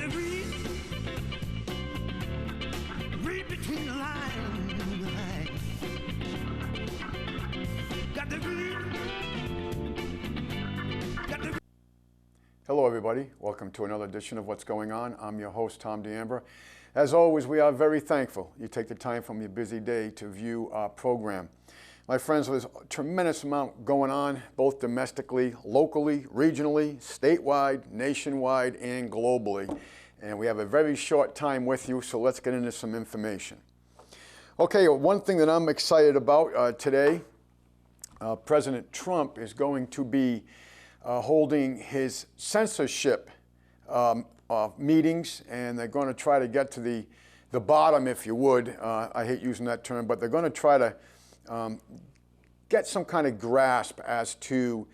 to read between the lines. Got to read. Hello everybody, welcome to another edition of What's Going On. I'm your host, Tom D'Ambra. As always, we are very thankful you take the time from your busy day to view our program. My friends, there's a tremendous amount going on, both domestically, locally, regionally, statewide, nationwide, and globally. And we have a very short time with you, so let's get into some information. Okay, one thing that I'm excited about today, President Trump is going to be holding his censorship meetings, and they're going to try to get to the bottom, if you would. I hate using that term, but they're going to try to get some kind of grasp as to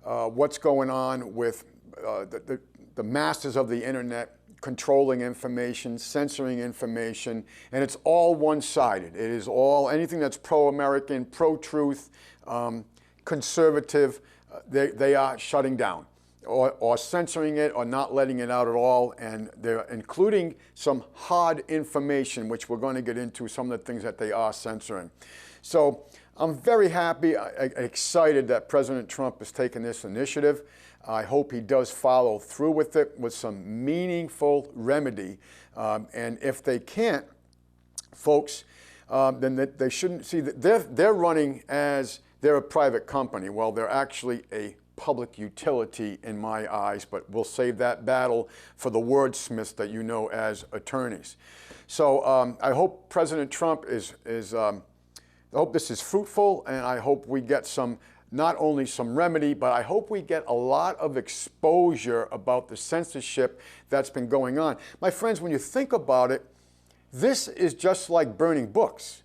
what's going on with the masters of the internet controlling information, censoring information, and it's all one-sided. It is all anything that's pro-American, pro-truth, conservative. They are shutting down or censoring it or not letting it out at all, and they're including some hard information, which we're going to get into some of the things that they are censoring. So I'm very happy, excited that President Trump has taken this initiative. I hope he does follow through with it with some meaningful remedy. And if they can't, folks, then they shouldn't see that they're running as they're a private company. Well, they're actually a public utility in my eyes, but we'll save that battle for the wordsmiths that you know as attorneys. So I hope President Trump I hope this is fruitful, and I hope we get some, not only some remedy, but I hope we get a lot of exposure about the censorship that's been going on. My friends, when you think about it, this is just like burning books.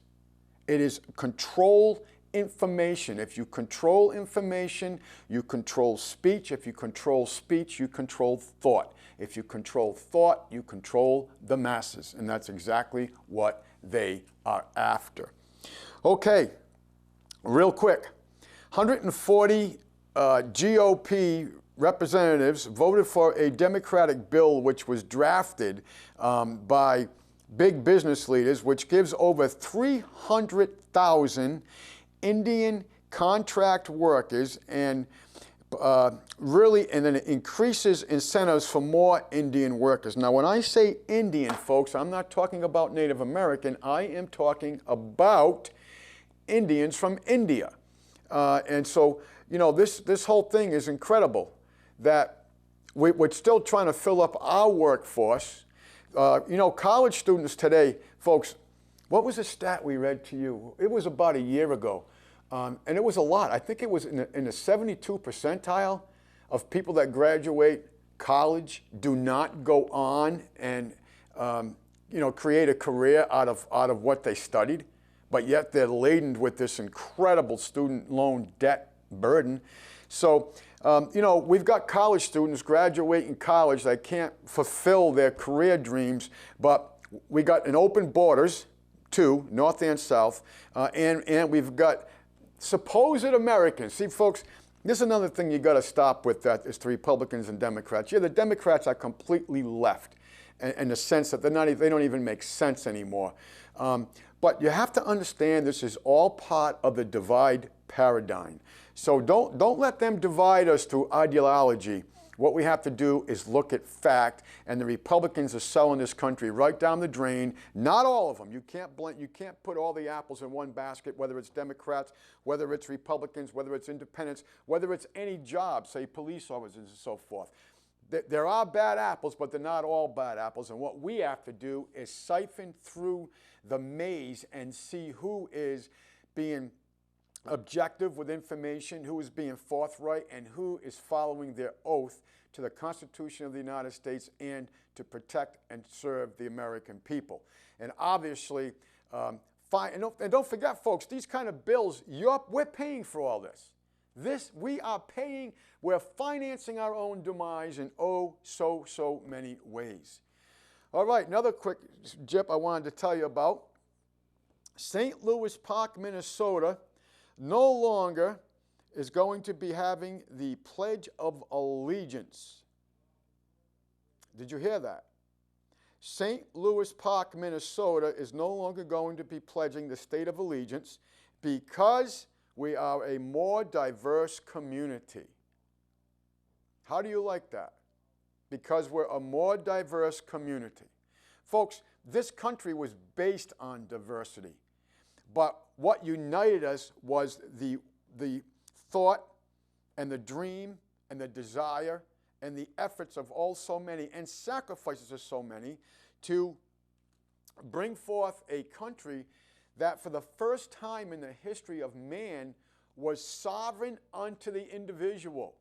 It is control information. If you control information, you control speech. If you control speech, you control thought. If you control thought, you control the masses. And that's exactly what they are after. Okay, real quick. 140 GOP representatives voted for a Democratic bill which was drafted by big business leaders, which gives over 300,000 Indian contract workers and then it increases incentives for more Indian workers. Now, when I say Indian, folks, I'm not talking about Native American. I am talking about Indians from India. And so, you know, this whole thing is incredible that we're still trying to fill up our workforce. You know, college students today, folks, what was the stat we read to you? It was about a year ago. And it was a lot. I think it was in the 72 percentile of people that graduate college do not go on and you know, create a career out of what they studied, but yet they're laden with this incredible student loan debt burden. So you know, we've got college students graduating college that can't fulfill their career dreams, but we got an open borders too, north and south, and we've got supposed Americans. See, folks, this is another thing you got to stop with, that is the Republicans and Democrats. Yeah, the Democrats are completely left in the sense that they don't even make sense anymore. But you have to understand this is all part of the divide paradigm. So don't let them divide us through ideology. What we have to do is look at fact, and the Republicans are selling this country right down the drain. Not all of them. You can't put all the apples in one basket, whether it's Democrats, whether it's Republicans, whether it's independents, whether it's any job, say police officers and so forth. There are bad apples, but they're not all bad apples. And what we have to do is siphon through the maze and see who is being objective with information, who is being forthright, and who is following their oath to the Constitution of the United States and to protect and serve the American people. And obviously, and don't forget, folks, these kind of bills, we're paying for all this. We are paying, we're financing our own demise in so many ways. All right, another quick jip I wanted to tell you about. St. Louis Park, Minnesota, no longer is going to be having the Pledge of Allegiance. Did you hear that? St. Louis Park, Minnesota is no longer going to be pledging the State of Allegiance because we are a more diverse community. How do you like that? Because we're a more diverse community. Folks, this country was based on diversity. But what united us was the thought and the dream and the desire and the efforts of so many and sacrifices of so many to bring forth a country that for the first time in the history of man was sovereign unto the individual.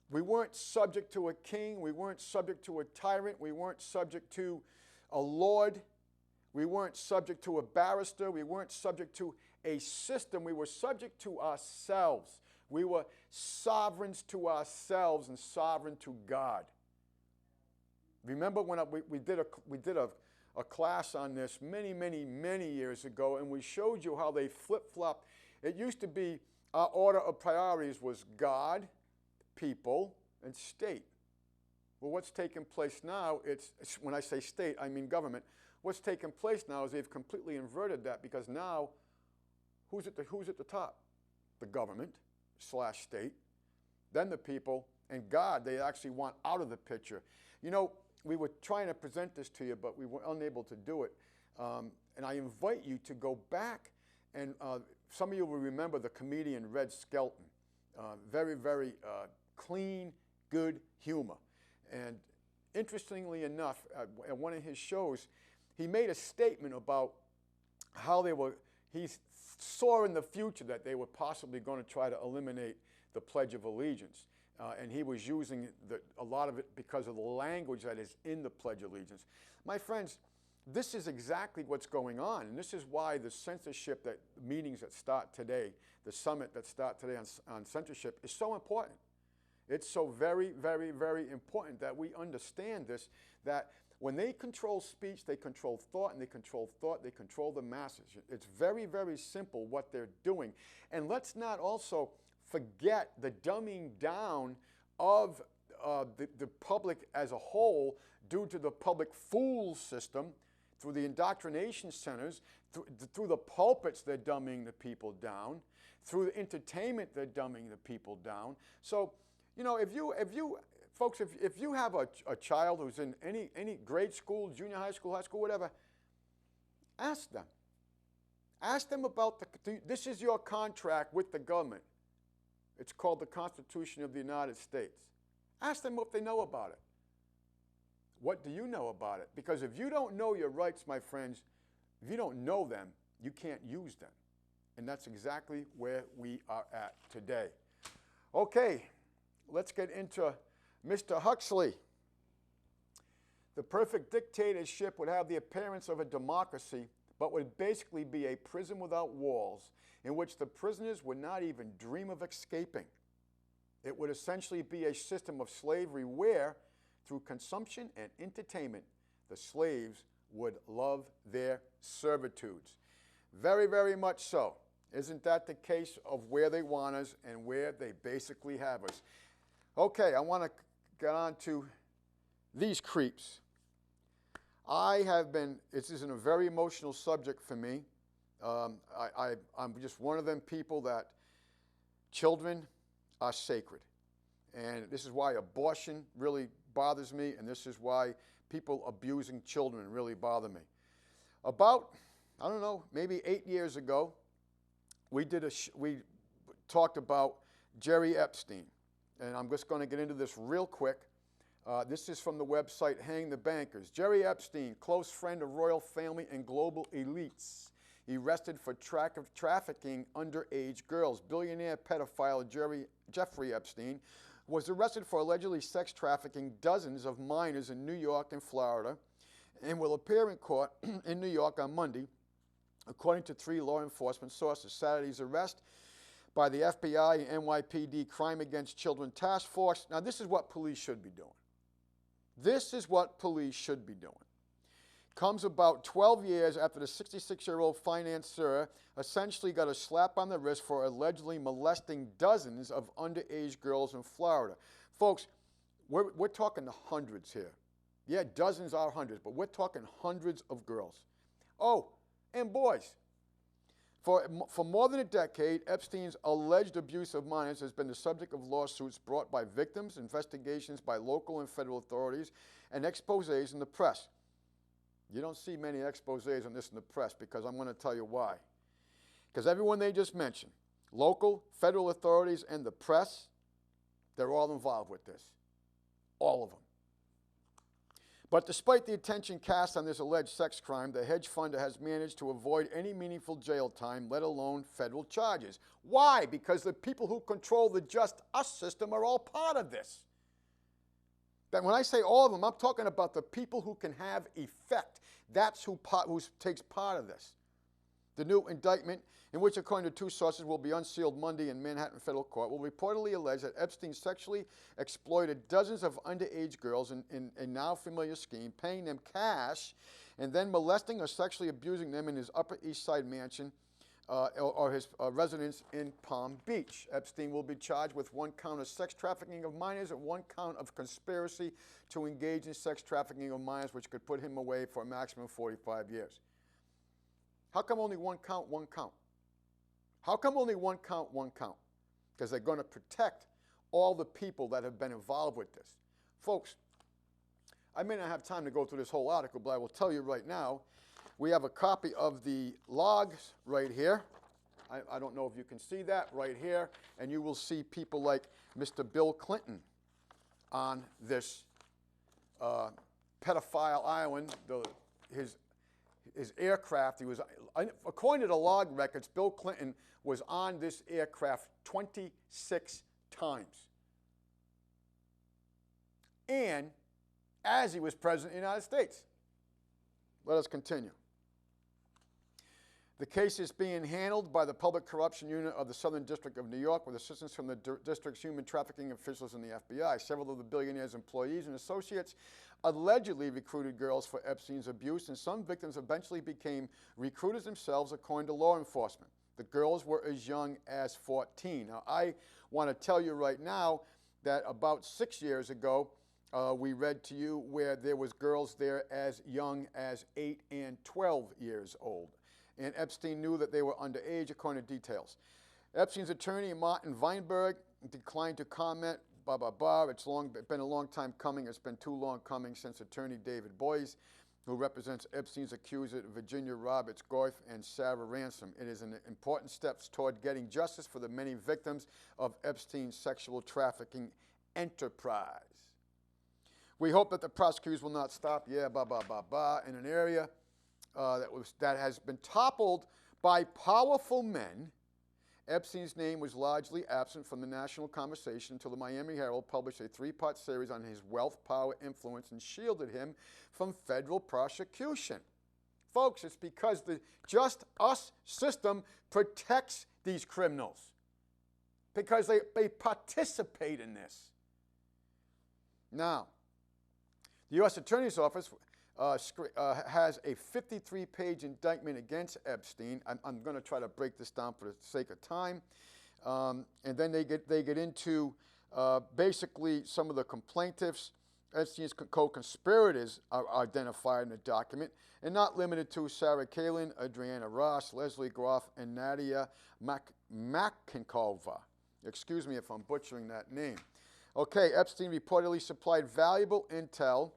We weren't subject to a king. We weren't subject to a tyrant. We weren't subject to a lord. We weren't subject to a barrister. We weren't subject to a system. We were subject to ourselves. We were sovereigns to ourselves and sovereign to God. Remember when we did a class on this many years ago, and we showed you how they flip-flopped. It used to be our order of priorities was God, people, and state. Well, what's taking place now, when I say state, I mean government. What's taking place now is they've completely inverted that, because now, who's at the top? The government / state, then the people, and God, they actually want out of the picture. You know, we were trying to present this to you, but we were unable to do it. And I invite you to go back, and some of you will remember the comedian Red Skelton. Very clean, good humor. And interestingly enough, at one of his shows, he made a statement about how he saw in the future that they were possibly going to try to eliminate the Pledge of Allegiance. And he was using a lot of it because of the language that is in the Pledge of Allegiance. My friends, this is exactly what's going on. And this is why the censorship meetings that start today, the summit that start today on censorship is so important. It's so very important that we understand this, that when they control speech, they control thought, and they control thought, they control the masses. It's very simple what they're doing. And let's not also forget the dumbing down of the public as a whole due to the public fool system, through the indoctrination centers, through the pulpits, they're dumbing the people down. Through the entertainment, they're dumbing the people down. So, you know, if you have a child who's in any grade school, junior high school, whatever, ask them. Ask them about this is your contract with the government. It's called the Constitution of the United States. Ask them what they know about it. What do you know about it? Because if you don't know your rights, my friends, if you don't know them, you can't use them. And that's exactly where we are at today. Okay, let's get into Mr. Huxley. The perfect dictatorship would have the appearance of a democracy, but would basically be a prison without walls, in which the prisoners would not even dream of escaping. It would essentially be a system of slavery where, through consumption and entertainment, the slaves would love their servitudes. Very much so. Isn't that the case of where they want us and where they basically have us? Okay, I want to get on to these creeps. This is a very emotional subject for me. I'm just one of them people that children are sacred. And this is why abortion really bothers me, and this is why people abusing children really bother me. About, I don't know, maybe 8 years ago, we talked about Jerry Epstein. And I'm just going to get into this real quick. This is from the website Hang the Bankers. Jerry Epstein, close friend of royal family and global elites, arrested for trafficking underage girls. Billionaire pedophile Jeffrey Epstein was arrested for allegedly sex trafficking dozens of minors in New York and Florida, and will appear in court in New York on Monday, according to 3 law enforcement sources. Saturday's arrest by the FBI and NYPD Crime Against Children Task Force. Now, this is what police should be doing. This is what police should be doing. Comes about 12 years after the 66-year-old financier essentially got a slap on the wrist for allegedly molesting dozens of underage girls in Florida. Folks, we're talking the hundreds here. Yeah, dozens or hundreds, but we're talking hundreds of girls. Oh, and boys. For more than a decade, Epstein's alleged abuse of minors has been the subject of lawsuits brought by victims, investigations by local and federal authorities, and exposés in the press. You don't see many exposés on this in the press because I'm going to tell you why. Because everyone they just mentioned, local, federal authorities, and the press, they're all involved with this. All of them. But despite the attention cast on this alleged sex crime, the hedge fund has managed to avoid any meaningful jail time, let alone federal charges. Why? Because the people who control the Just Us system are all part of this. But when I say all of them, I'm talking about the people who can have effect. That's who takes part of this. The new indictment, in which, according to two sources, will be unsealed Monday in Manhattan federal court, will reportedly allege that Epstein sexually exploited dozens of underage girls in a now familiar scheme, paying them cash and then molesting or sexually abusing them in his Upper East Side mansion or his residence in Palm Beach. Epstein will be charged with one count of sex trafficking of minors and one count of conspiracy to engage in sex trafficking of minors, which could put him away for a maximum of 45 years. How come only one count, one count? How come only one count, one count? Because they're going to protect all the people that have been involved with this. Folks, I may not have time to go through this whole article, but I will tell you right now, we have a copy of the logs right here. I don't know if you can see that right here, and you will see people like Mr. Bill Clinton on this pedophile island, his aircraft. He was, according to the log records, Bill Clinton was on this aircraft 26 times. And as he was president of the United States. Let us continue. The case is being handled by the Public Corruption Unit of the Southern District of New York with assistance from the district's human trafficking officials and the FBI. Several of the billionaire's employees and associates allegedly recruited girls for Epstein's abuse, and some victims eventually became recruiters themselves, according to law enforcement. The girls were as young as 14. Now, I want to tell you right now that about 6 years ago, we read to you where there was girls there as young as 8 and 12 years old. And Epstein knew that they were underage, according to details. Epstein's attorney, Martin Weinberg, declined to comment, It's been a long time coming. It's been too long coming since attorney David Boies, who represents Epstein's accuser, Virginia Roberts Goff and Sarah Ransom. It is an important step toward getting justice for the many victims of Epstein's sexual trafficking enterprise. We hope that the prosecutors will not stop, in an area that has been toppled by powerful men. Epstein's name was largely absent from the national conversation until the Miami Herald published a 3-part series on his wealth, power, influence, and shielded him from federal prosecution. Folks, it's because the Just Us system protects these criminals because they participate in this. Now, the U.S. Attorney's Office has a 53-page indictment against Epstein. I'm going to try to break this down for the sake of time. And then they get into basically some of the complaintiffs. Epstein's co-conspirators are identified in the document, and not limited to Sarah Palin, Adriana Ross, Leslie Groff, and Nadia Makhnikova. Excuse me if I'm butchering that name. Okay, Epstein reportedly supplied valuable intel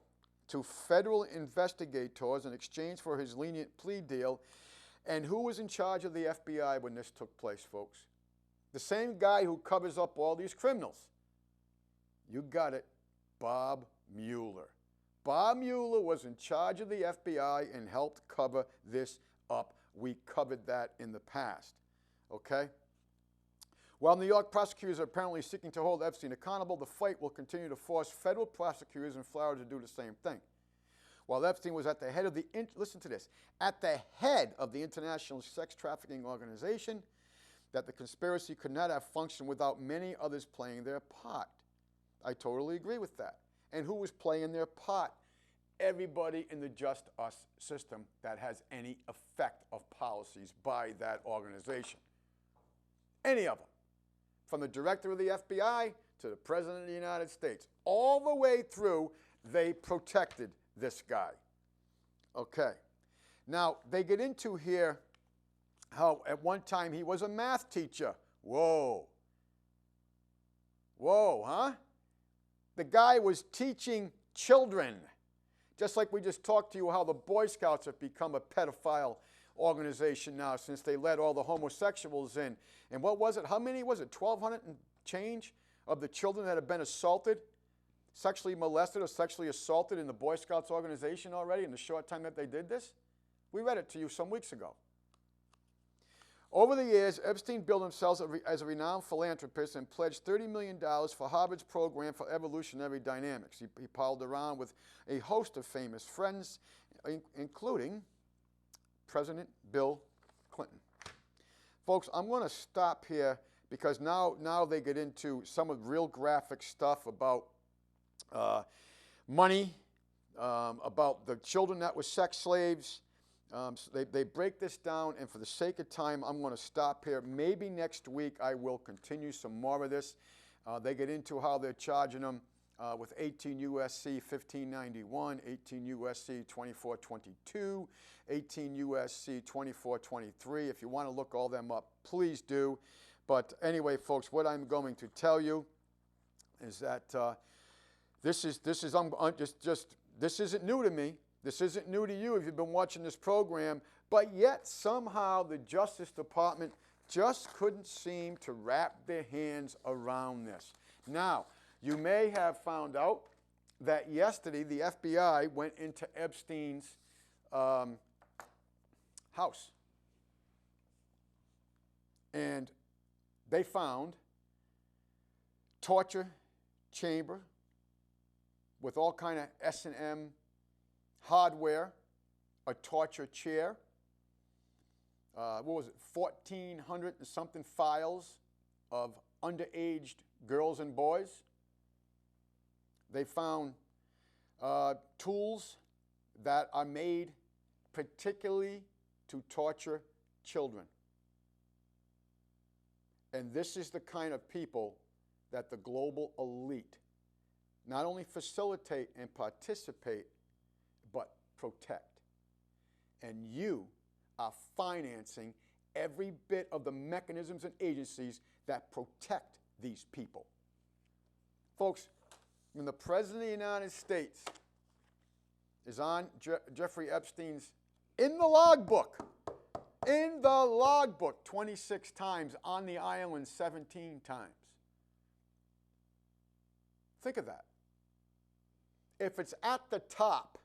to federal investigators in exchange for his lenient plea deal. And who was in charge of the FBI when this took place, folks? The same guy who covers up all these criminals. You got it, Bob Mueller. Bob Mueller was in charge of the FBI and helped cover this up. We covered that in the past, okay? While New York prosecutors are apparently seeking to hold Epstein accountable, the fight will continue to force federal prosecutors in Florida to do the same thing. While Epstein was at the head of the, listen to this, at the head of the international sex trafficking organization, that the conspiracy could not have functioned without many others playing their part. I totally agree with that. And who was playing their part? Everybody in the Just Us system that has any effect of policies by that organization. Any of them. From the director of the FBI to the president of the United States, all the way through, they protected this guy. Okay. Now, they get into here how at one time he was a math teacher. Whoa. Whoa, huh? The guy was teaching children. Just like we just talked to you how the Boy Scouts have become a pedophile organization now since they let all the homosexuals in. And what was it? How many was it? 1,200 and change of the children that have been assaulted, sexually molested or sexually assaulted in the Boy Scouts organization already in the short time that they did this? We read it to you some weeks ago. Over the years, Epstein billed himself as a renowned philanthropist and pledged $30 million for Harvard's program for evolutionary dynamics. He palled around with a host of famous friends, including President Bill Clinton. Folks, I'm going to stop here because now they get into some of the real graphic stuff about money, about the children that were sex slaves. So they break this down, and for the sake of time, I'm going to stop here. Maybe next week I will continue some more of this. They get into how they're charging them with 18 U.S.C. 1591, 18 U.S.C. 2422, 18 U.S.C. 2423. If you want to look all them up, please do. But anyway, folks, what I'm going to tell you is that this isn't new to me. This isn't new to you if you've been watching this program, but yet somehow the Justice Department just couldn't seem to wrap their hands around this. Now, you may have found out that yesterday the FBI went into Epstein's house, and they found torture chamber with all kind of S&M hardware, a torture chair, what was it, 1,400 and something files of underaged girls and boys. They found tools that are made particularly to torture children. And this is the kind of people that the global elite not only facilitate and participate, but protect. And you are financing every bit of the mechanisms and agencies that protect these people. Folks, when the President of the United States is on Jeffrey Epstein's, in the logbook, 26 times, on the island 17 times. Think of that. If it's at the top,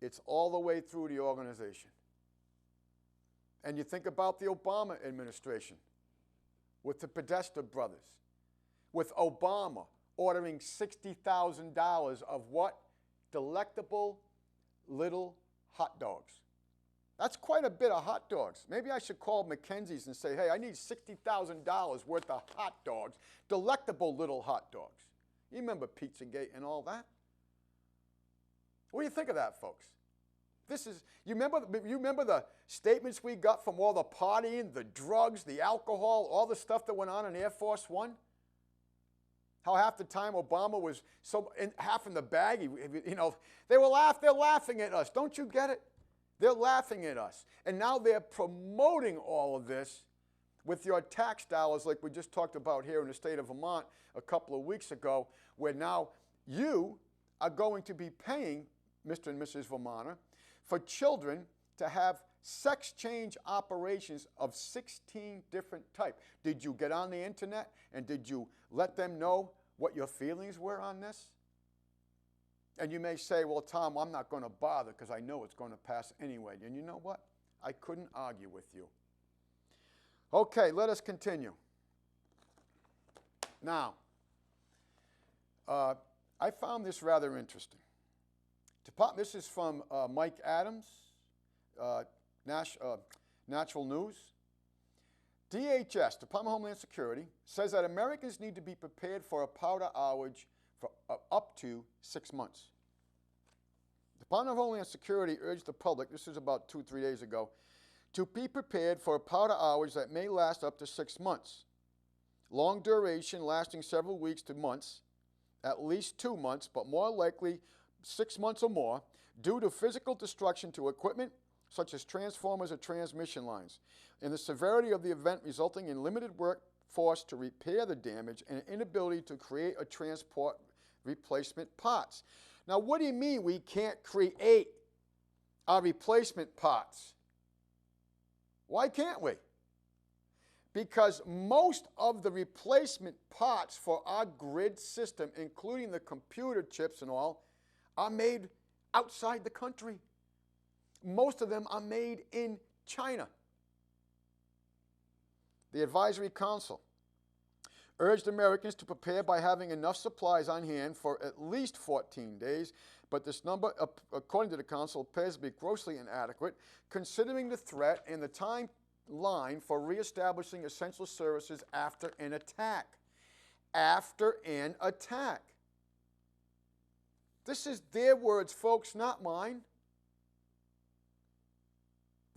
it's all the way through the organization. And you think about the Obama administration with the Podesta brothers, with Obama ordering $60,000 of what? Delectable little hot dogs. That's quite a bit of hot dogs. Maybe I should call Mackenzie's and say, hey, I need $60,000 worth of hot dogs, delectable little hot dogs. You remember Pizzagate and all that? What do you think of that, folks? You remember the statements we got from all the partying, the drugs, the alcohol, all the stuff that went on in Air Force One? How half the time Obama was half in the bag, they're laughing at us. Don't you get it? They're laughing at us. And now they're promoting all of this with your tax dollars like we just talked about here in the state of Vermont a couple of weeks ago, where now you are going to be paying Mr. and Mrs. Vermonter for children to have sex change operations of 16 different types. Did you get on the internet and did you let them know what your feelings were on this? And you may say, well, Tom, I'm not going to bother because I know it's going to pass anyway. And you know what? I couldn't argue with you. Okay, let us continue. Now, I found this rather interesting. This is from Mike Adams, Natural News. DHS, Department of Homeland Security, says that Americans need to be prepared for a powder outage for up to 6 months. The Department of Homeland Security urged the public, this was about 2-3 days ago, to be prepared for a powder outage that may last up to 6 months. Long duration, lasting several weeks to months, at least 2 months, but more likely 6 months or more due to physical destruction to equipment such as transformers or transmission lines, and the severity of the event resulting in limited workforce to repair the damage and an inability to create or transport replacement parts. Now, what do you mean we can't create our replacement parts? Why can't we? Because most of the replacement parts for our grid system, including the computer chips and all, are made outside the country. Most of them are made in China. The Advisory Council urged Americans to prepare by having enough supplies on hand for at least 14 days, but this number, according to the Council, appears to be grossly inadequate, considering the threat and the timeline for reestablishing essential services after an attack. After an attack. This is their words, folks, not mine.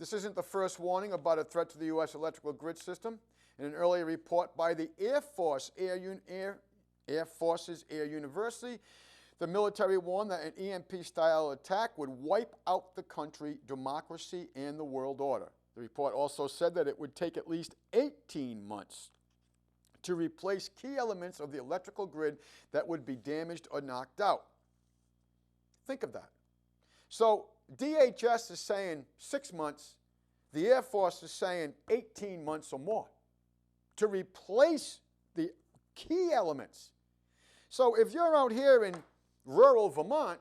This isn't the first warning about a threat to the U.S. electrical grid system. In an earlier report by the Air Force's Air University, the military warned that an EMP-style attack would wipe out the country, democracy, and the world order. The report also said that it would take at least 18 months to replace key elements of the electrical grid that would be damaged or knocked out. Think of that. So DHS is saying 6 months, the Air Force is saying 18 months or more to replace the key elements. So if you're out here in rural Vermont,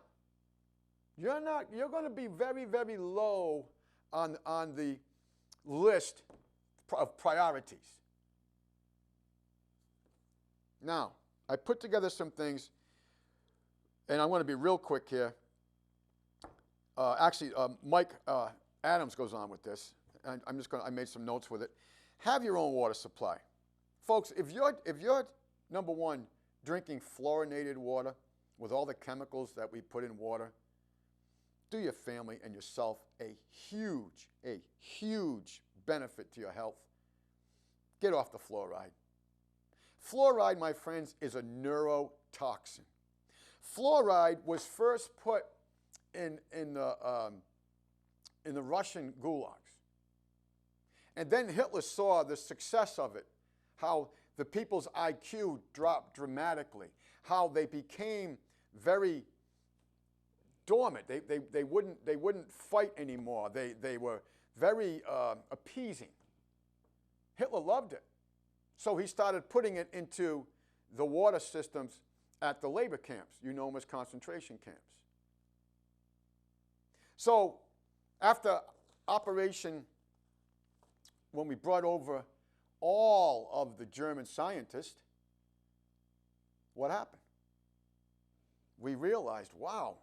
you're going to be very, very low on the list of priorities. Now, I put together some things, and I want to be real quick here. Mike Adams goes on with this. And I made some notes with it. Have your own water supply. Folks, if you're number one, drinking fluorinated water with all the chemicals that we put in water, do your family and yourself a huge benefit to your health. Get off the fluoride. Fluoride, my friends, is a neurotoxin. Fluoride was first put in the Russian gulags. And then Hitler saw the success of it, how the people's IQ dropped dramatically, how they became very dormant. They wouldn't fight anymore. They were very appeasing. Hitler loved it. So he started putting it into the water systems at the labor camps. You know them as concentration camps. So after Operation, when we brought over all of the German scientists, what happened? We realized, wow,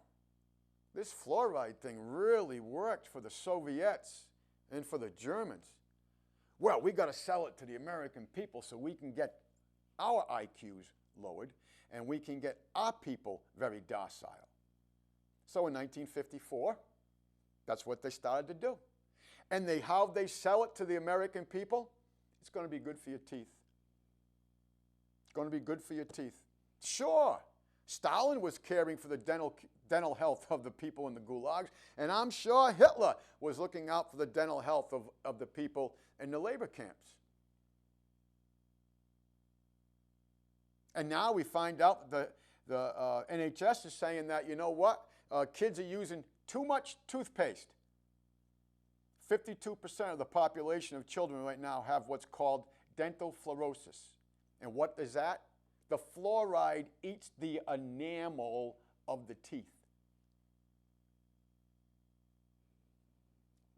this fluoride thing really worked for the Soviets and for the Germans. Well, we got to sell it to the American people so we can get our IQs lowered and we can get our people very docile. So in 1954, that's what they started to do. And how they sell it to the American people, it's going to be good for your teeth. It's going to be good for your teeth. Sure, Stalin was caring for the dental health of the people in the gulags, and I'm sure Hitler was looking out for the dental health of the people in the labor camps. And now we find out that the NHS is saying that, you know what, kids are using too much toothpaste. 52% of the population of children right now have what's called dental fluorosis. And what is that? The fluoride eats the enamel of the teeth.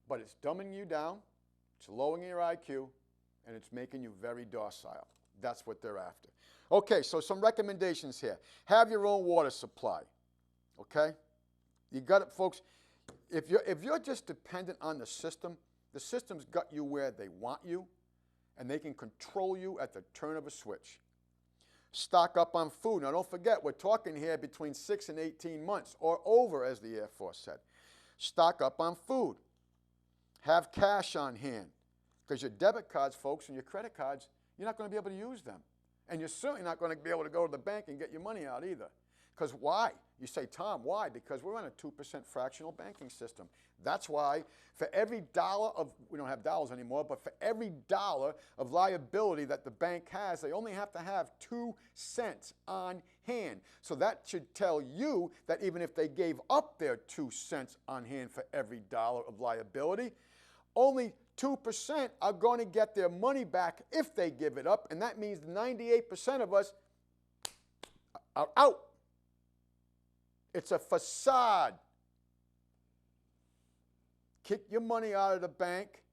But it's dumbing you down, it's lowering your IQ, and it's making you very docile. That's what they're after. Okay, so some recommendations here. Have your own water supply. Okay? You got it, folks. If you're just dependent on the system's got you where they want you, and they can control you at the turn of a switch. Stock up on food. Now, don't forget, we're talking here between 6 and 18 months, or over, as the Air Force said. Stock up on food. Have cash on hand, because your debit cards, folks, and your credit cards, you're not going to be able to use them. And you're certainly not going to be able to go to the bank and get your money out either. Because why? You say, Tom, why? Because we're on a 2% fractional banking system. That's why for every dollar of, we don't have dollars anymore, but for every dollar of liability that the bank has, they only have to have 2 cents on hand. So that should tell you that even if they gave up their 2 cents on hand for every dollar of liability, only 2% are going to get their money back if they give it up, and that means 98% of us are out. It's a facade. Kick your money out of the bank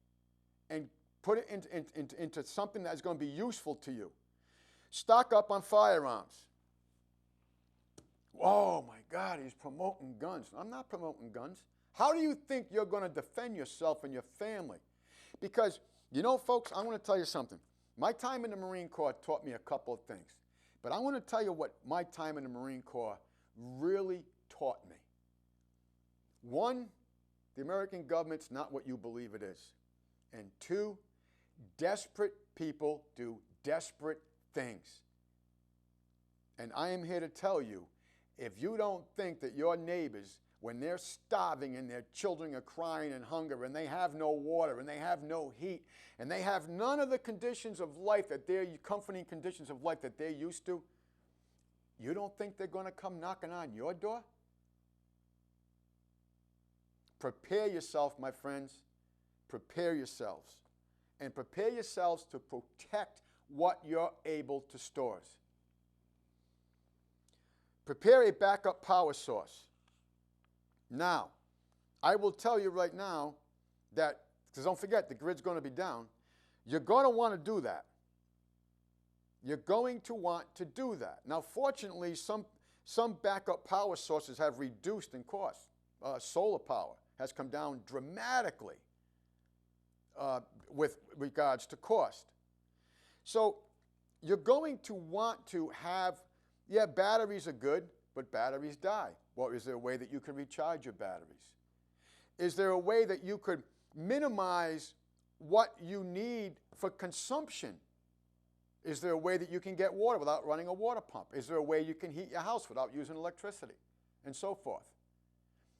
and put it into something that's going to be useful to you. Stock up on firearms. Oh my God, he's promoting guns. I'm not promoting guns. How do you think you're going to defend yourself and your family? Because, you know, folks, I want to tell you something. My time in the Marine Corps taught me a couple of things. But I want to tell you what my time in the Marine Corps really taught me. One, the American government's not what you believe it is. And two, desperate people do desperate things. And I am here to tell you, if you don't think that your neighbors, when they're starving and their children are crying in hunger and they have no water and they have no heat and they have none of the conditions of life that they're, comforting conditions of life that they're used to, you don't think they're going to come knocking on your door? Prepare yourself, my friends. Prepare yourselves. And prepare yourselves to protect what you're able to store. Prepare a backup power source. Now, I will tell you right now that, because don't forget, the grid's going to be down. You're going to want to do that. You're going to want to do that. Now, fortunately, some backup power sources have reduced in cost. Solar power has come down dramatically with regards to cost. So you're going to want to have, yeah, batteries are good, but batteries die. Well, is there a way that you can recharge your batteries? Is there a way that you could minimize what you need for consumption? Is there a way that you can get water without running a water pump? Is there a way you can heat your house without using electricity? And so forth.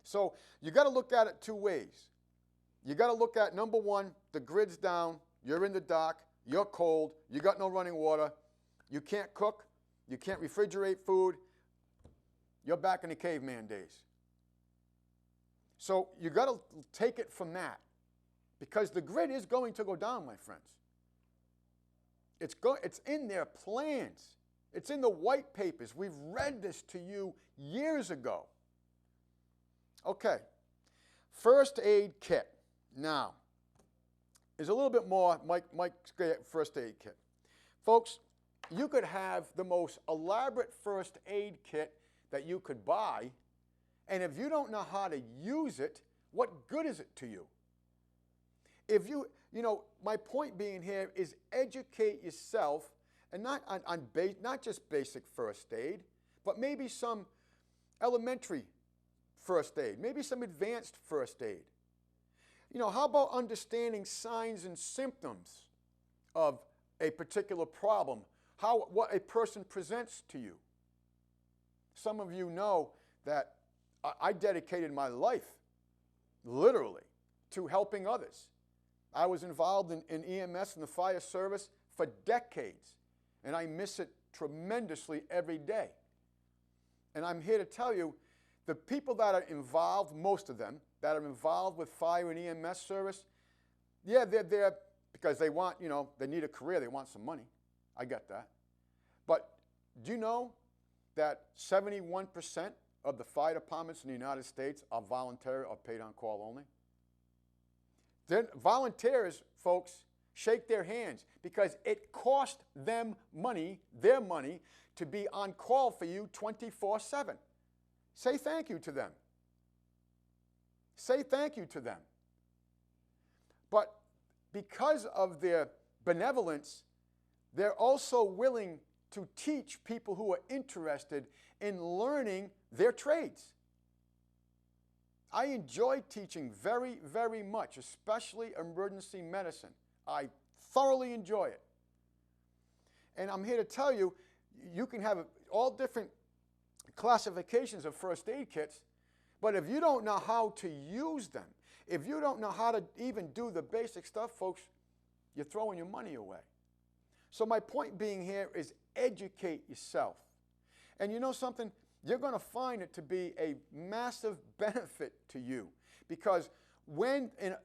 So you got to look at it two ways. You got to look at, number one, the grid's down, you're in the dark, you're cold, you got no running water, you can't cook, you can't refrigerate food, you're back in the caveman days. So you got to take it from that, because the grid is going to go down, my friends. It's in their plans. It's in the white papers. We've read this to you years ago. Okay, first aid kit. Now, there's a little bit more, Mike's first aid kit. Folks, you could have the most elaborate first aid kit that you could buy, and if you don't know how to use it, what good is it to you? If you know, my point being here is educate yourself, and not just basic first aid, but maybe some elementary first aid, maybe some advanced first aid. You know, how about understanding signs and symptoms of a particular problem, what a person presents to you? Some of you know that I dedicated my life, literally, to helping others. I was involved in EMS and the fire service for decades, and I miss it tremendously every day. And I'm here to tell you, the people that are involved, most of them, that are involved with fire and EMS service, yeah, they're there because they want, you know, they need a career, they want some money. I get that. But do you know that 71% of the fire departments in the United States are voluntary or paid on call only? Volunteers, folks, shake their hands because it cost them money, their money, to be on call for you 24/7. Say thank you to them. Say thank you to them. But because of their benevolence, they're also willing to teach people who are interested in learning their trades. I enjoy teaching very, very much, especially emergency medicine. I thoroughly enjoy it. And I'm here to tell you, you can have all different classifications of first aid kits, but if you don't know how to use them, if you don't know how to even do the basic stuff, folks, you're throwing your money away. So my point being here is educate yourself. And you know something? You're going to find it to be a massive benefit to you, because when an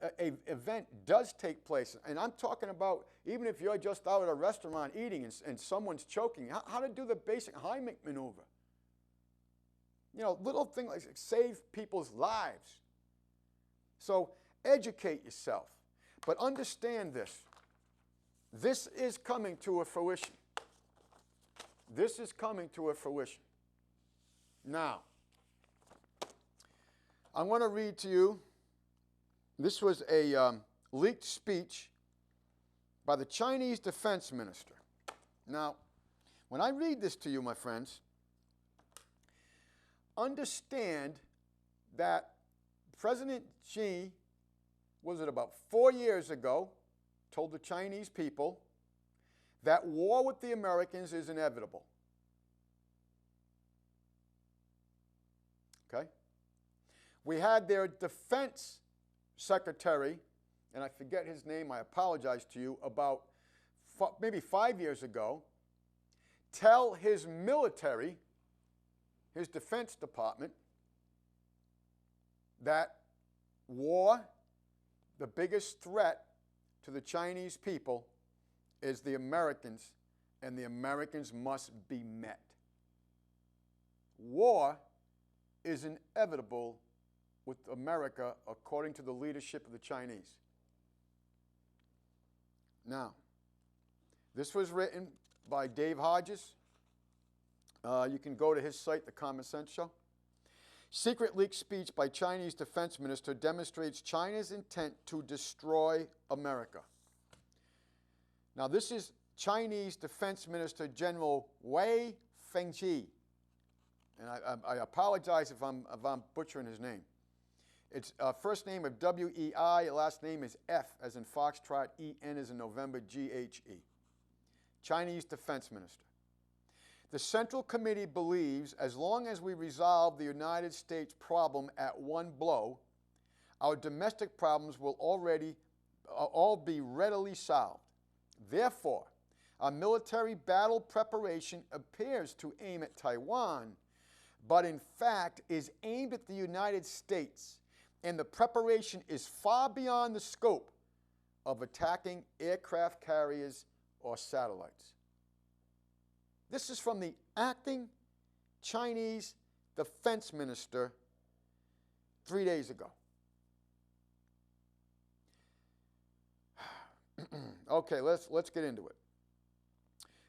event does take place, and I'm talking about even if you're just out at a restaurant eating and someone's choking, how to do the basic Heimlich maneuver. You know, little things like save people's lives. So educate yourself. But understand this. This is coming to a fruition. This is coming to a fruition. Now, I want to read to you, this was a leaked speech by the Chinese defense minister. Now, when I read this to you, my friends, understand that President Xi, was it about 4 years ago, told the Chinese people that war with the Americans is inevitable. Okay? We had their defense secretary, and I forget his name, I apologize to you, about maybe 5 years ago, tell his military, his defense department, that war, the biggest threat to the Chinese people is the Americans, and the Americans must be met. War is inevitable with America, according to the leadership of the Chinese. Now, this was written by Dave Hodges. You can go to his site, The Common Sense Show. Secret leaked speech by Chinese defense minister demonstrates China's intent to destroy America. Now, this is Chinese Defense Minister General Wei Fenghe. And I apologize if I'm butchering his name. It's first name of W-E-I, last name is F as in Foxtrot, E-N as in November, G-H-E. Chinese Defense Minister. The Central Committee believes as long as we resolve the United States problem at one blow, our domestic problems will all be readily solved. Therefore, our military battle preparation appears to aim at Taiwan, but in fact is aimed at the United States, and the preparation is far beyond the scope of attacking aircraft carriers or satellites. This is from the acting Chinese defense minister 3 days ago. Okay, let's get into it.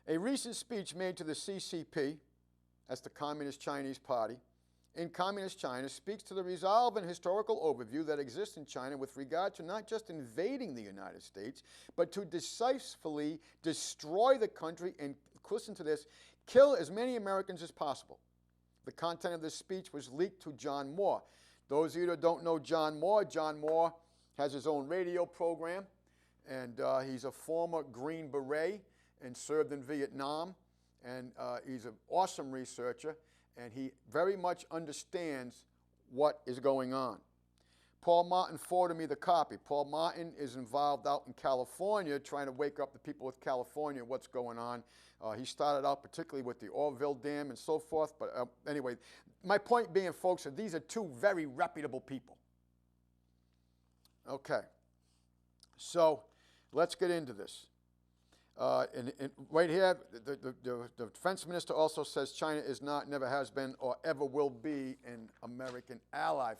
A recent speech made to the CCP, that's the Communist Chinese Party, in Communist China speaks to the resolve and historical overview that exists in China with regard to not just invading the United States, but to decisively destroy the country and, listen to this, kill as many Americans as possible. The content of this speech was leaked to John Moore. Those of you that don't know John Moore has his own radio program, and he's a former Green Beret and served in Vietnam, and he's an awesome researcher, and he very much understands what is going on. Paul Martin forwarded me the copy. Paul Martin is involved out in California trying to wake up the people with California what's going on. He started out particularly with the Orville Dam and so forth, but anyway, my point being, folks, that these are two very reputable people. Okay, so let's get into this. And right here, the defense minister also says China is not, never has been, or ever will be an American ally.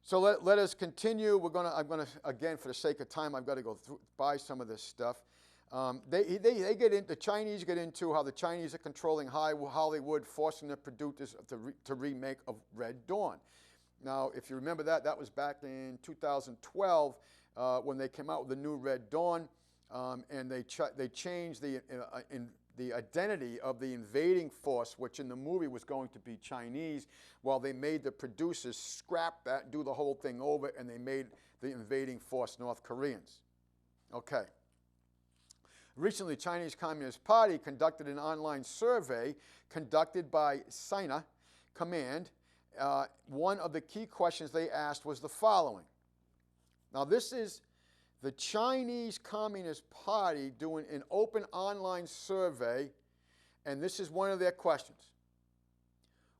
So let us continue. I'm gonna again, for the sake of time, I've got to go by some of this stuff. The Chinese get into how the Chinese are controlling Hollywood, forcing the producers to remake of Red Dawn. Now, if you remember that was back in 2012 when they came out with the new Red Dawn. And they changed the identity of the invading force, which in the movie was going to be Chinese, while they made the producers scrap that, do the whole thing over, and they made the invading force North Koreans. Okay. Recently, Chinese Communist Party conducted an online survey conducted by Sina Command. One of the key questions they asked was the following. Now, this is the Chinese Communist Party doing an open online survey, and this is one of their questions.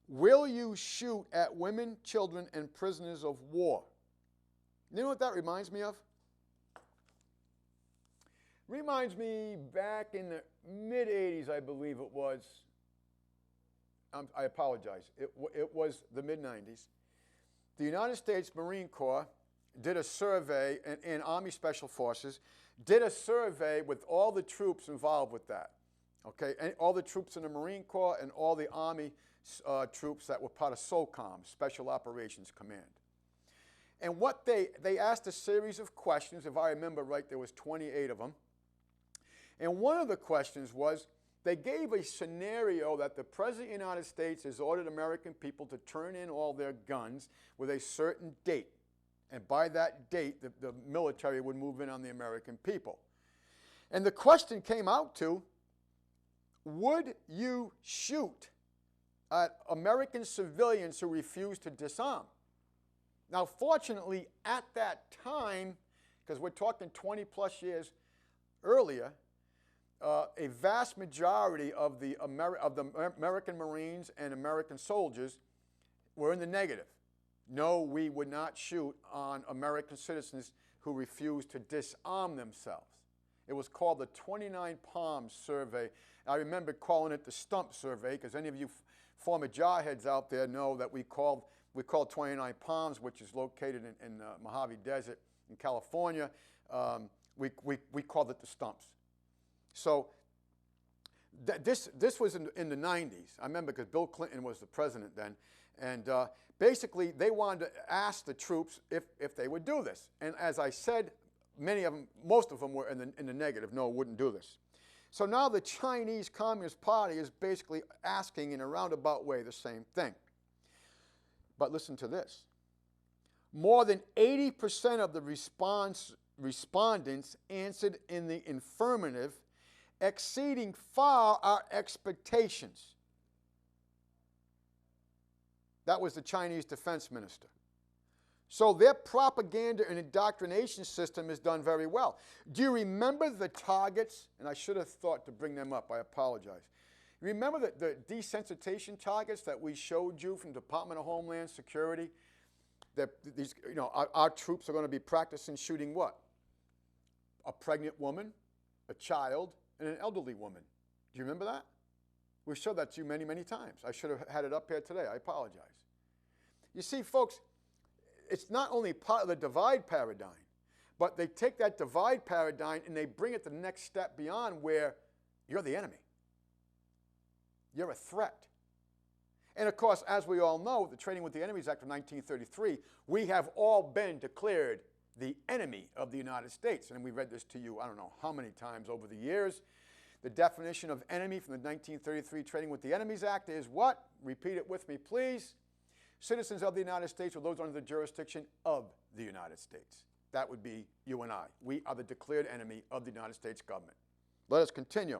Will you shoot at women, children, and prisoners of war? You know what that reminds me of? Reminds me back in the mid-'80s, I believe it was. I apologize. It was the mid-'90s. The United States Marine Corps did a survey, and Army Special Forces did a survey with all the troops involved with that. Okay, and all the troops in the Marine Corps and all the Army troops that were part of SOCOM, Special Operations Command. And what they asked a series of questions. If I remember right, there was 28 of them. And one of the questions was, they gave a scenario that the President of the United States has ordered American people to turn in all their guns with a certain date. And by that date, the military would move in on the American people. And the question came out to, would you shoot at American civilians who refuse to disarm? Now, fortunately, at that time, because we're talking 20 plus years earlier, a vast majority of the American Marines and American soldiers were in the negative. No, we would not shoot on American citizens who refused to disarm themselves. It was called the 29 Palms Survey. I remember calling it the Stump Survey, because any of you former jarheads out there know that we called 29 Palms, which is located in Mojave Desert in California. We called it the Stumps. So this was in the 90s. I remember because Bill Clinton was the president then. And basically, they wanted to ask the troops if they would do this. And as I said, most of them were in the negative. No, wouldn't do this. So now the Chinese Communist Party is basically asking in a roundabout way the same thing. But listen to this. More than 80% of the respondents answered in the affirmative, exceeding far our expectations. That was the Chinese defense minister. So their propaganda and indoctrination system is done very well. Do you remember the targets? And I should have thought to bring them up. I apologize. Remember the desensitization targets that we showed you from Department of Homeland Security? That these, our troops are going to be practicing shooting what? A pregnant woman, a child, and an elderly woman. Do you remember that? We showed that to you many, many times. I should have had it up here today. I apologize. You see, folks, it's not only part of the divide paradigm, but they take that divide paradigm and they bring it to the next step beyond, where you're the enemy. You're a threat. And of course, as we all know, the Trading with the Enemies Act of 1933, we have all been declared the enemy of the United States. And we read this to you, I don't know how many times over the years. The definition of enemy from the 1933 Trading with the Enemies Act is what? Repeat it with me, please. Citizens of the United States or those under the jurisdiction of the United States. That would be you and I. We are the declared enemy of the United States government. Let us continue.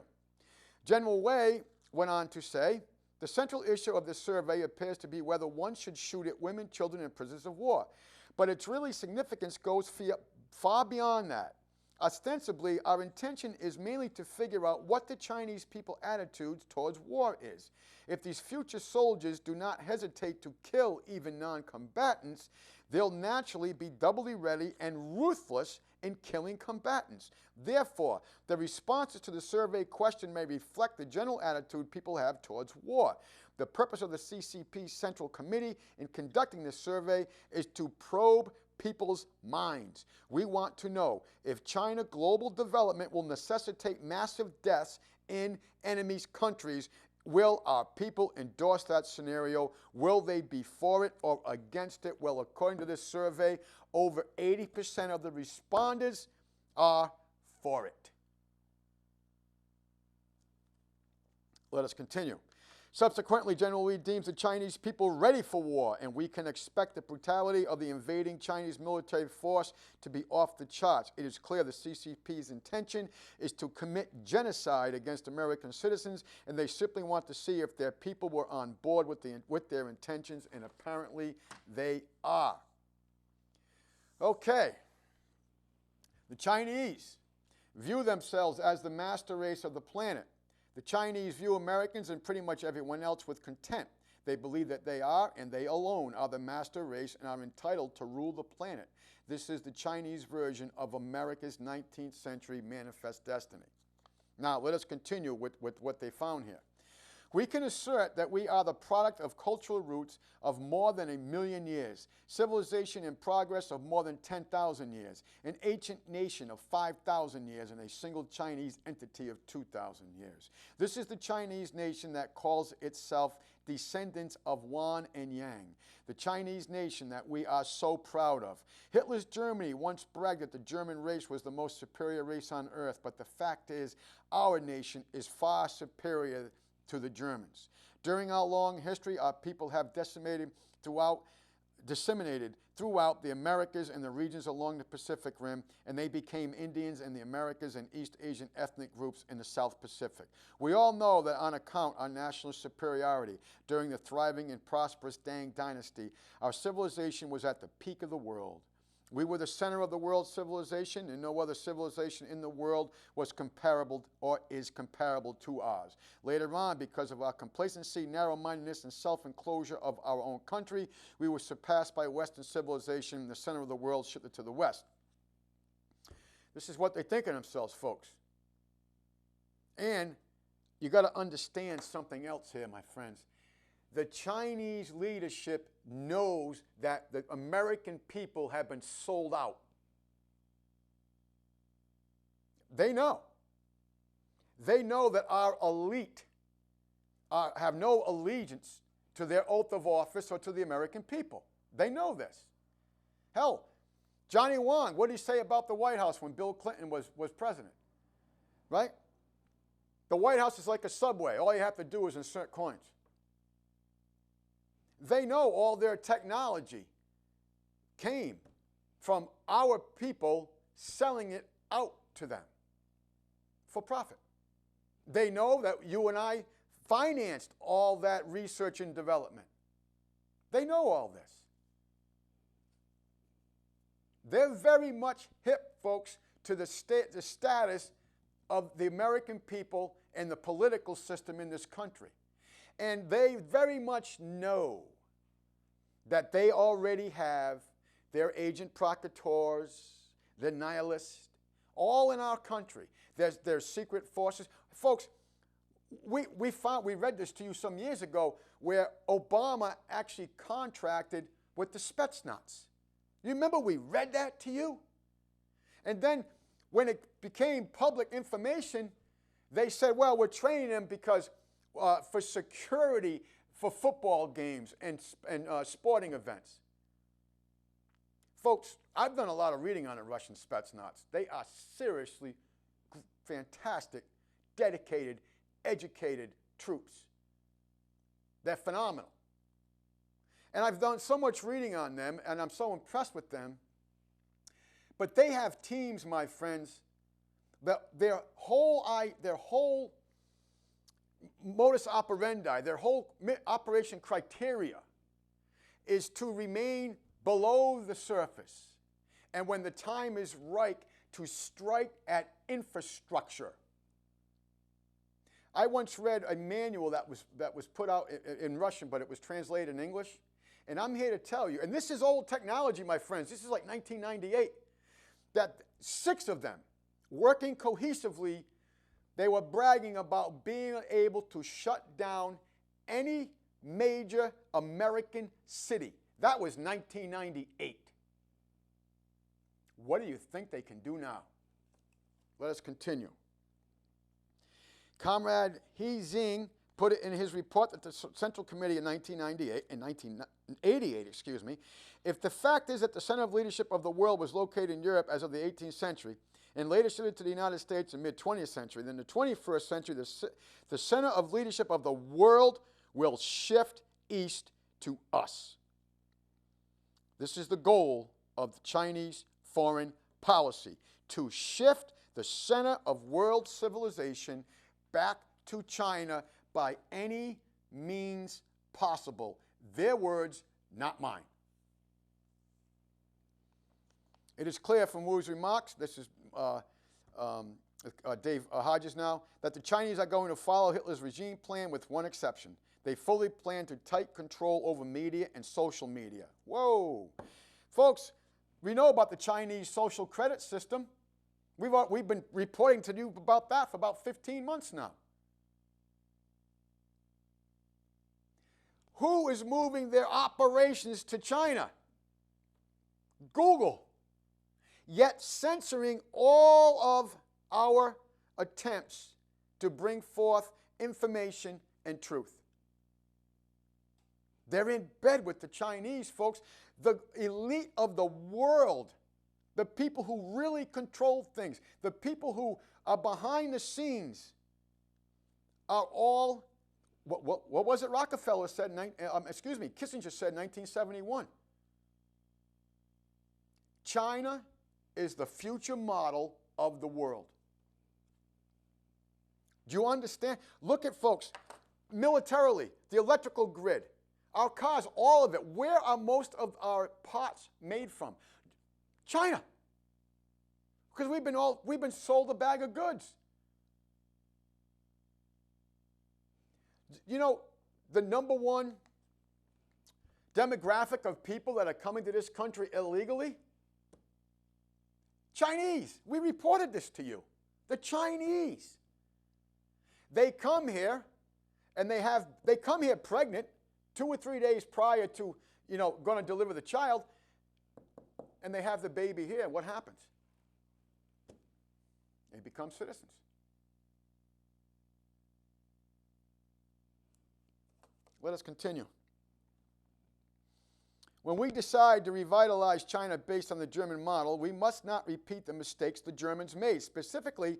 General Wei went on to say, the central issue of this survey appears to be whether one should shoot at women, children, and prisoners of war. But its really significance goes far beyond that. Ostensibly, our intention is mainly to figure out what the Chinese people's attitudes towards war is. If these future soldiers do not hesitate to kill even non-combatants, they'll naturally be doubly ready and ruthless in killing combatants. Therefore, the responses to the survey question may reflect the general attitude people have towards war. The purpose of the CCP Central Committee in conducting this survey is to probe people's minds. We want to know if China global development will necessitate massive deaths in enemies' countries. Will our people endorse that scenario? Will they be for it or against it? Well, according to this survey, over 80% of the respondents are for it. Let us continue. Subsequently, General Lee deems the Chinese people ready for war, and we can expect the brutality of the invading Chinese military force to be off the charts. It is clear the CCP's intention is to commit genocide against American citizens, and they simply want to see if their people were on board with their intentions, and apparently they are. Okay. The Chinese view themselves as the master race of the planet. The Chinese view Americans and pretty much everyone else with contempt. They believe that they are, and they alone, are the master race and are entitled to rule the planet. This is the Chinese version of America's 19th century manifest destiny. Now, let us continue with what they found here. We can assert that we are the product of cultural roots of more than 1,000,000 years, civilization in progress of more than 10,000 years, an ancient nation of 5,000 years, and a single Chinese entity of 2,000 years. This is the Chinese nation that calls itself descendants of Wan and Yang, the Chinese nation that we are so proud of. Hitler's Germany once bragged that the German race was the most superior race on earth, but the fact is our nation is far superior to the Germans. During our long history, our people have disseminated throughout the Americas and the regions along the Pacific Rim, and they became Indians in the Americas and East Asian ethnic groups in the South Pacific. We all know that on account of our national superiority during the thriving and prosperous Tang Dynasty, our civilization was at the peak of the world. We were the center of the world's civilization, and no other civilization in the world was comparable or is comparable to ours. Later on, because of our complacency, narrow-mindedness, and self-enclosure of our own country, we were surpassed by Western civilization. The center of the world shifted to the West. This is what they think of themselves, folks. And you got to understand something else here, my friends. The Chinese leadership knows that the American people have been sold out. They know. They know that our elite have no allegiance to their oath of office or to the American people. They know this. Hell, Johnny Wong, what did he say about the White House when Bill Clinton was president? Right? The White House is like a subway. All you have to do is insert coins. They know all their technology came from our people selling it out to them for profit. They know that you and I financed all that research and development. They know all this. They're very much hip, folks, to the status of the American people and the political system in this country. And they very much know that they already have their agent provocateurs, the nihilists, all in our country. There's secret forces. Folks, we read this to you some years ago where Obama actually contracted with the Spetsnaz. You remember we read that to you? And then when it became public information, they said, well, we're training them because for security for football games and sporting events. Folks, I've done a lot of reading on the Russian Spetsnaz. They are seriously fantastic, dedicated, educated troops. They're phenomenal. And I've done so much reading on them, and I'm so impressed with them. But they have teams, my friends, that their whole modus operandi, their whole operation criteria is to remain below the surface. And when the time is right, to strike at infrastructure. I once read a manual that was put out in Russian, but it was translated in English. And I'm here to tell you, and this is old technology, my friends. This is like 1998. That 6 of them, working cohesively, they were bragging about being able to shut down any major American city. That was 1998. What do you think they can do now? Let us continue. Comrade He Xing put it in his report that the Central Committee in 1988, if the fact is that the center of leadership of the world was located in Europe as of the 18th century, and later shifted to the United States in the mid-20th century, then the 21st century, the center of leadership of the world will shift east to us. This is the goal of the Chinese foreign policy, to shift the center of world civilization back to China by any means possible. Their words, not mine. It is clear from Wu's remarks, this is Dave Hodges now, that the Chinese are going to follow Hitler's regime plan with one exception. They fully plan to tight control over media and social media. Whoa. Folks, we know about the Chinese social credit system. We've been reporting to you about that for about 15 months now. Who is moving their operations to China? Google. Yet censoring all of our attempts to bring forth information and truth. They're in bed with the Chinese, folks. The elite of the world, the people who really control things, the people who are behind the scenes, are all, what was it Rockefeller said, Kissinger said in 1971? China is the future model of the world. Do you understand? Look at, folks, militarily, the electrical grid, our cars, all of it. Where are most of our parts made from? China. Because we've been sold a bag of goods. You know, the number one demographic of people that are coming to this country illegally? Chinese. We reported this to you. The Chinese. They come here and they come here pregnant 2 or 3 days prior to, going to deliver the child, and they have the baby here. What happens? They become citizens. Let us continue. When we decide to revitalize China based on the German model, we must not repeat the mistakes the Germans made. Specifically,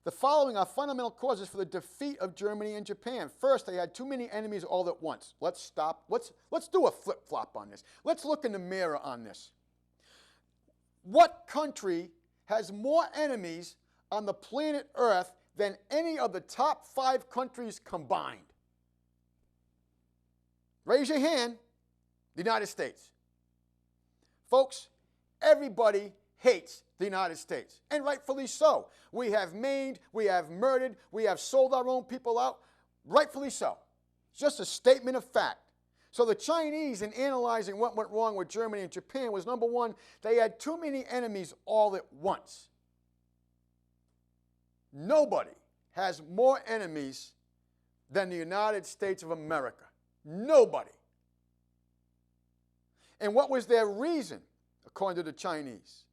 the following are fundamental causes for the defeat of Germany and Japan. First, they had too many enemies all at once. Let's stop. Let's do a flip-flop on this. Let's look in the mirror on this. What country has more enemies on the planet Earth than any of the top 5 countries combined? Raise your hand. The United States. Folks, everybody hates the United States, and rightfully so. We have maimed, we have murdered, we have sold our own people out, rightfully so. It's just a statement of fact. So the Chinese, in analyzing what went wrong with Germany and Japan, was number one, they had too many enemies all at once. Nobody has more enemies than the United States of America. Nobody. And what was their reason, according to the Chinese?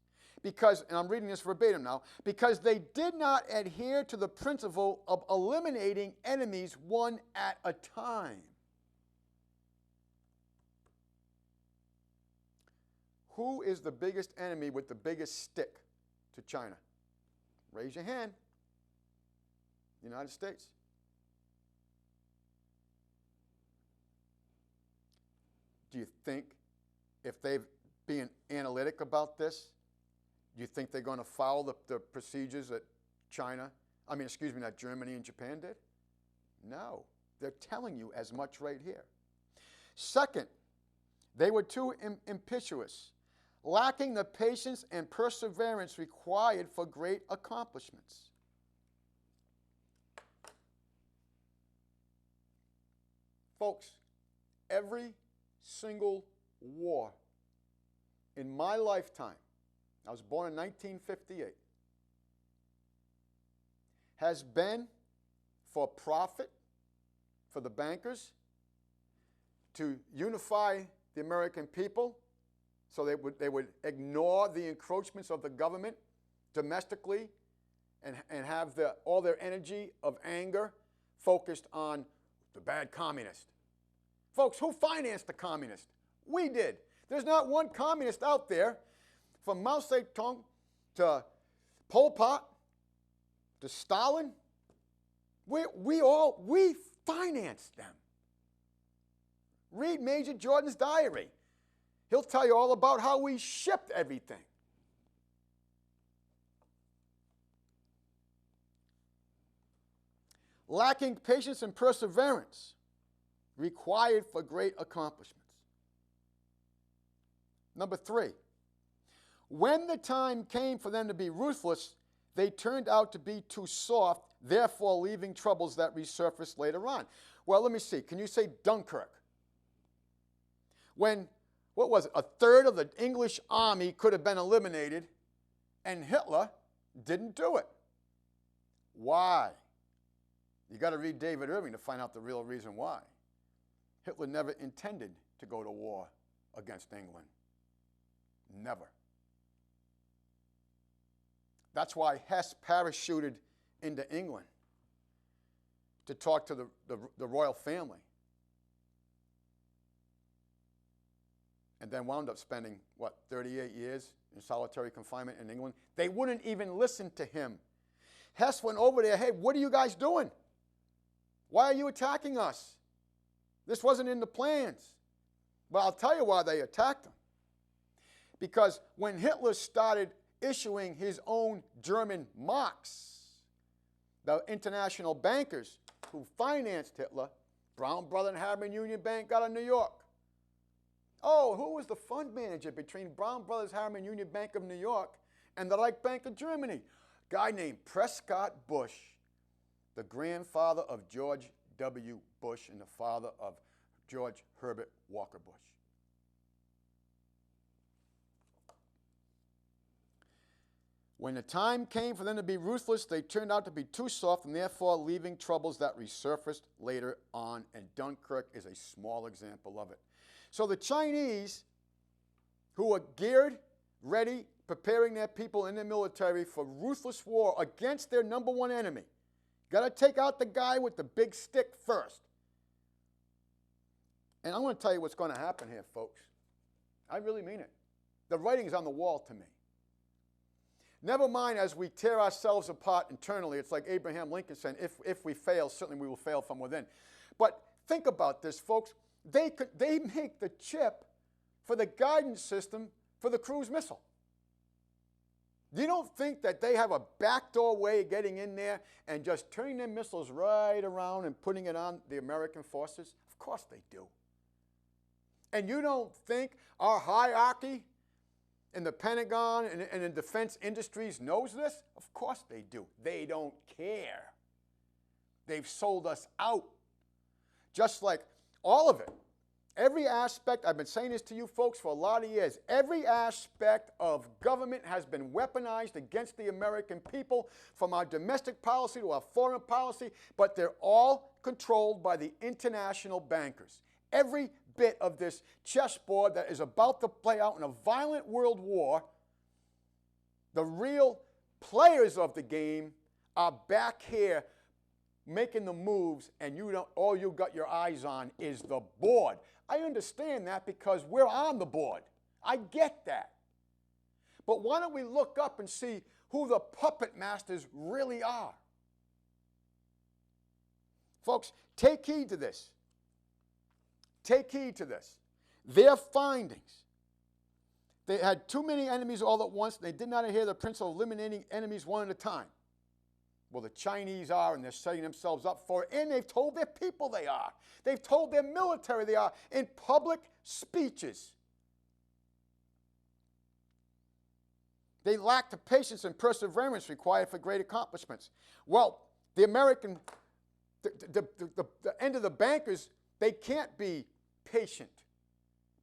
Because, and I'm reading this verbatim now, because they did not adhere to the principle of eliminating enemies one at a time. Who is the biggest enemy with the biggest stick to China? Raise your hand. United States. Do you think, if they've been analytic about this, do you think they're going to follow the procedures that that Germany and Japan did? No. They're telling you as much right here. Second, they were too impetuous, lacking the patience and perseverance required for great accomplishments. Folks, every single war in my lifetime, I was born in 1958, has been for profit, for the bankers, to unify the American people so they would ignore the encroachments of the government domestically and have all their energy of anger focused on the bad communist. Folks, who financed the communist? We did. There's not one communist out there, from Mao Zedong to Pol Pot to Stalin. We financed them. Read Major Jordan's diary. He'll tell you all about how we shipped everything. Lacking patience and perseverance required for great accomplishments. Number 3, when the time came for them to be ruthless, they turned out to be too soft, therefore leaving troubles that resurfaced later on. Well, let me see. Can you say Dunkirk? When, what was it, a third of the English army could have been eliminated, and Hitler didn't do it. Why? You got to read David Irving to find out the real reason why. Hitler never intended to go to war against England. Never. That's why Hess parachuted into England to talk to the royal family. And then wound up spending, 38 years in solitary confinement in England. They wouldn't even listen to him. Hess went over there, hey, what are you guys doing? Why are you attacking us? This wasn't in the plans. But I'll tell you why they attacked him. Because when Hitler started issuing his own German marks, the international bankers who financed Hitler, Brown Brothers and Harriman Union Bank out of New York. Oh, who was the fund manager between Brown Brothers Harriman Union Bank of New York and the Reich Bank of Germany? A guy named Prescott Bush, the grandfather of George W. Bush and the father of George Herbert Walker Bush. When the time came for them to be ruthless, they turned out to be too soft and therefore leaving troubles that resurfaced later on, and Dunkirk is a small example of it. So the Chinese, who are geared, ready, preparing their people in their military for ruthless war against their number one enemy, got to take out the guy with the big stick first. And I'm going to tell you what's going to happen here, folks. I really mean it. The writing's on the wall to me. Never mind as we tear ourselves apart internally. It's like Abraham Lincoln said, if we fail, certainly we will fail from within. But think about this, folks. They make the chip for the guidance system for the cruise missile. You don't think that they have a backdoor way of getting in there and just turning their missiles right around and putting it on the American forces? Of course they do. And you don't think our hierarchy in the Pentagon and in defense industries knows this? Of course they do. They don't care. They've sold us out. Just like all of it. Every aspect, I've been saying this to you folks for a lot of years, every aspect of government has been weaponized against the American people, from our domestic policy to our foreign policy, but they're all controlled by the international bankers. Every bit of this chessboard that is about to play out in a violent world war, the real players of the game are back here making the moves, and all you got your eyes on is the board. I understand that because we're on the board. I get that. But why don't we look up and see who the puppet masters really are? Folks, take heed to this. Take heed to this. Their findings. They had too many enemies all at once. They did not adhere to the principle of eliminating enemies one at a time. Well, the Chinese are, and they're setting themselves up for it, and they've told their people they are. They've told their military they are in public speeches. They lack the patience and perseverance required for great accomplishments. Well, the end of the bankers, they can't be patient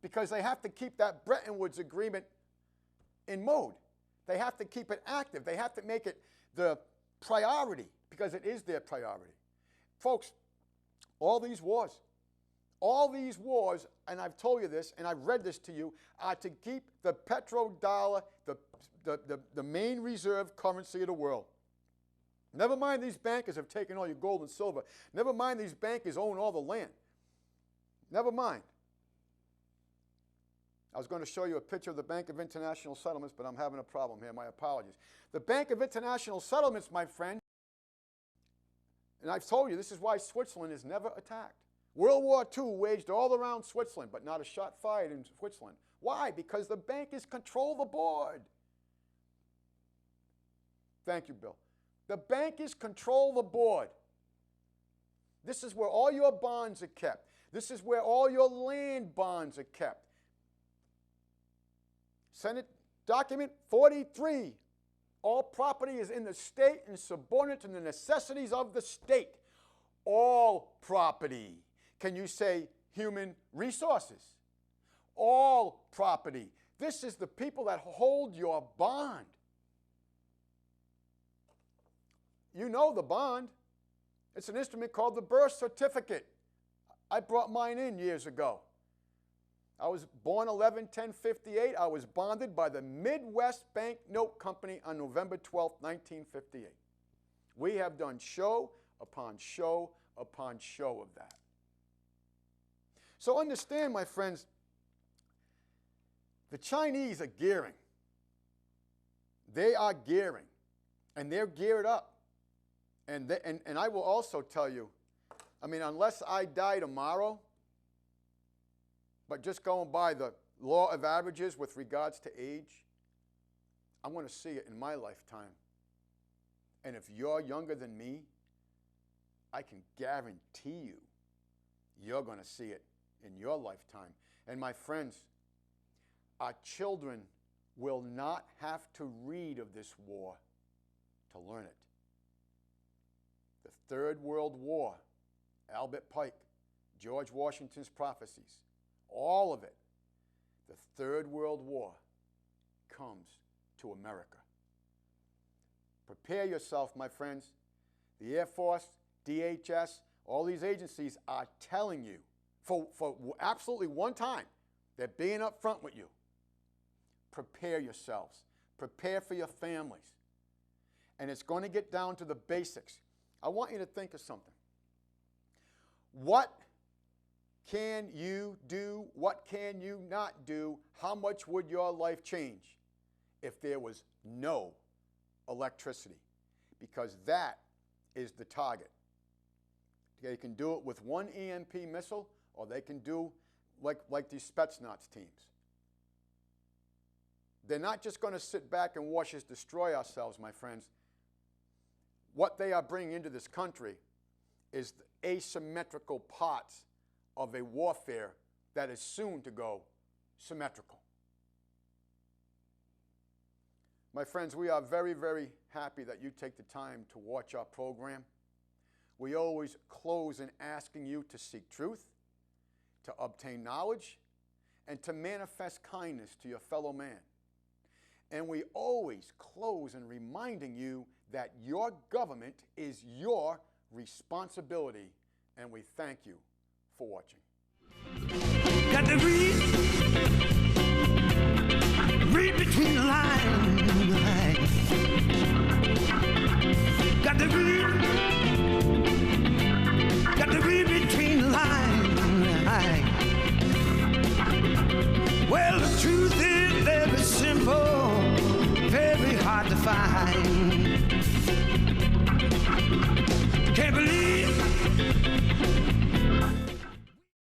because they have to keep that Bretton Woods agreement in mode. They have to keep it active. They have to make it the priority because it is their priority. Folks, all these wars, and I've told you this and I've read this to you, are to keep the petrodollar, the main reserve currency of the world. Never mind these bankers have taken all your gold and silver. Never mind these bankers own all the land. Never mind. I was going to show you a picture of the Bank of International Settlements, but I'm having a problem here. My apologies. The Bank of International Settlements, my friend, and I've told you this is why Switzerland is never attacked. World War II waged all around Switzerland, but not a shot fired in Switzerland. Why? Because the bankers control the board. Thank you, Bill. The bankers control the board. This is where all your bonds are kept. This is where all your land bonds are kept. Senate document 43. All property is in the state and subordinate to the necessities of the state. All property. Can you say human resources? All property. This is the people that hold your bond. You know the bond. It's an instrument called the birth certificate. I brought mine in years ago. I was born 11/10/58. I was bonded by the Midwest Bank Note Company on November 12, 1958. We have done show upon show upon show of that. So understand, my friends, the Chinese are gearing. They are gearing, and they're geared up. And I will also tell you, I mean, unless I die tomorrow, but just going by the law of averages with regards to age, I'm going to see it in my lifetime. And if you're younger than me, I can guarantee you, you're going to see it in your lifetime. And my friends, our children will not have to read of this war to learn it. The Third World War, Albert Pike, George Washington's prophecies, all of it, the Third World War comes to America. Prepare yourself, my friends. The Air Force, DHS, all these agencies are telling you, for absolutely one time, they're being up front with you. Prepare yourselves. Prepare for your families. And it's going to get down to the basics. I want you to think of something. What can you do? What can you not do? How much would your life change if there was no electricity? Because that is the target. They can do it with one EMP missile, or they can do like these Spetsnaz teams. They're not just going to sit back and watch us destroy ourselves, my friends. What they are bringing into this country is the asymmetrical parts of a warfare that is soon to go symmetrical. My friends, we are very, very happy that you take the time to watch our program. We always close in asking you to seek truth, to obtain knowledge, and to manifest kindness to your fellow man. And we always close in reminding you that your government is your responsibility, and we thank you for watching. Got to read between the lines. Got to read between the lines. Well, the truth is very simple, very hard to find.